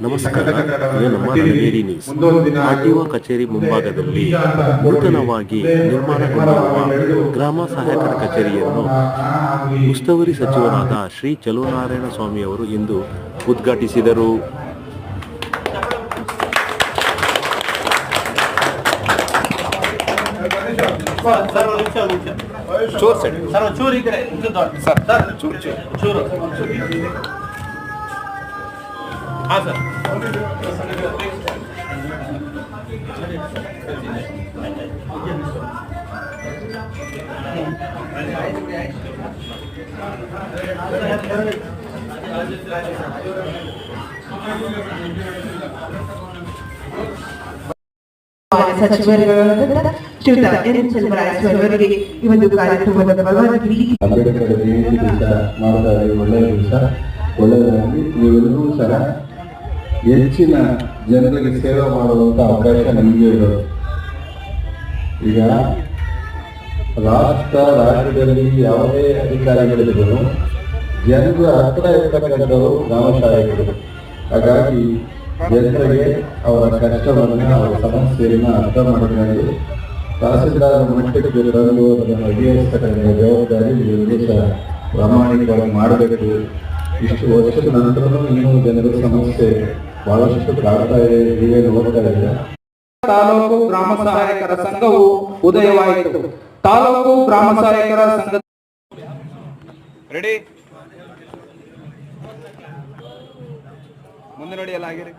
ನಮಸ್ಕಾರ. ನಮ್ಮ ರಣಗೇರಿ news. RTO ಕಚೇರಿ ಮುಂಭಾಗದಲ್ಲಿ ನೂತನವಾಗಿ ನಿರ್ಮಾಣಗೊಂಡಿರುವ ಗ್ರಾಮ ಸಹಾಯಕರ ಕಚೇರಿಯನ್ನು ಉಸ್ತುವಾರಿ ಸಚಿವರಾದ ಶ್ರೀ ಚಲುವನಾರಾಯಣ ಸ್ವಾಮಿ ಅವರು ಇಂದು ಉದ್ಘಾಟಿಸಿದರು. ಸಚಿವರುಗಳಾದ ಶ್ರೀಯುತ ಎನ್ ಚೆಲುವರಾಯ ಅವರಿಗೆ ಈ ಒಂದು ಕಾರ್ಯಕ್ರಮದ ಪರವಾಗಿ ಅಂಬೇಡ್ಕರ್ ಜಯಂತಿ ದಿವಸ ಮಾಡುತ್ತಾರೆ. ಒಳ್ಳೆಯ ದಿವಸ, ಒಳ್ಳೆಯದಾಗಿ ನೀವೆಲ್ಲರೂ ಸಹ ಹೆಚ್ಚಿನ ಜನರಿಗೆ ಸೇವೆ ಮಾಡುವಂಥ ಅವಕಾಶ ನಮಗೆ ಇರೋದು. ಈಗ ರಾಜ್ಯದಲ್ಲಿ ಯಾವುದೇ ಅಧಿಕಾರಿಗಳಿದ್ರು ಜನರ ಹತ್ರ ಇರ್ತಕ್ಕಂಥವರು ಗ್ರಾಮ ಸಹಾಯಕರು. ಹಾಗಾಗಿ ಜನರಿಗೆ ಅವರ ಕಷ್ಟವನ್ನು, ಅವರ ಸಮಸ್ಯೆಯನ್ನು ಅರ್ಥ ಮಾಡಿಕೊಂಡು ತಹಸೀಲ್ದಾರ್ ಮಟ್ಟಕ್ಕೆ ತಂದು ಅದನ್ನು ಬಗೆಹರಿಸತಕ್ಕಂಥ ಜವಾಬ್ದಾರಿ ಎಲ್ಲರೂ ಸಹ ಪ್ರಾಮಾಣಿಕವಾಗಿ ಮಾಡಬೇಕು. ಇಷ್ಟು ವರ್ಷದ ನಂತರನೂ ಇನ್ನೂ ಜನರ ಸಮಸ್ಯೆ ಬಹಳಷ್ಟು ಕಾಡ್ತಾ ಇದೆ, ಹೀಗೆ ನೋಡ್ತಾ ಇದೆ. ತಾಲೂಕು ಗ್ರಾಮ ಸಹಾಯಕರ ಸಂಘವು ಉದಯವಾಯಿತು. ತಾಲೂಕು ಗ್ರಾಮ ಸಹಾಯಕರ ಸಂಘ ರೆಡಿ ಮುಂದೆ ನೋಡಿ ಎಲ್ಲ ಆಗಿರಿ.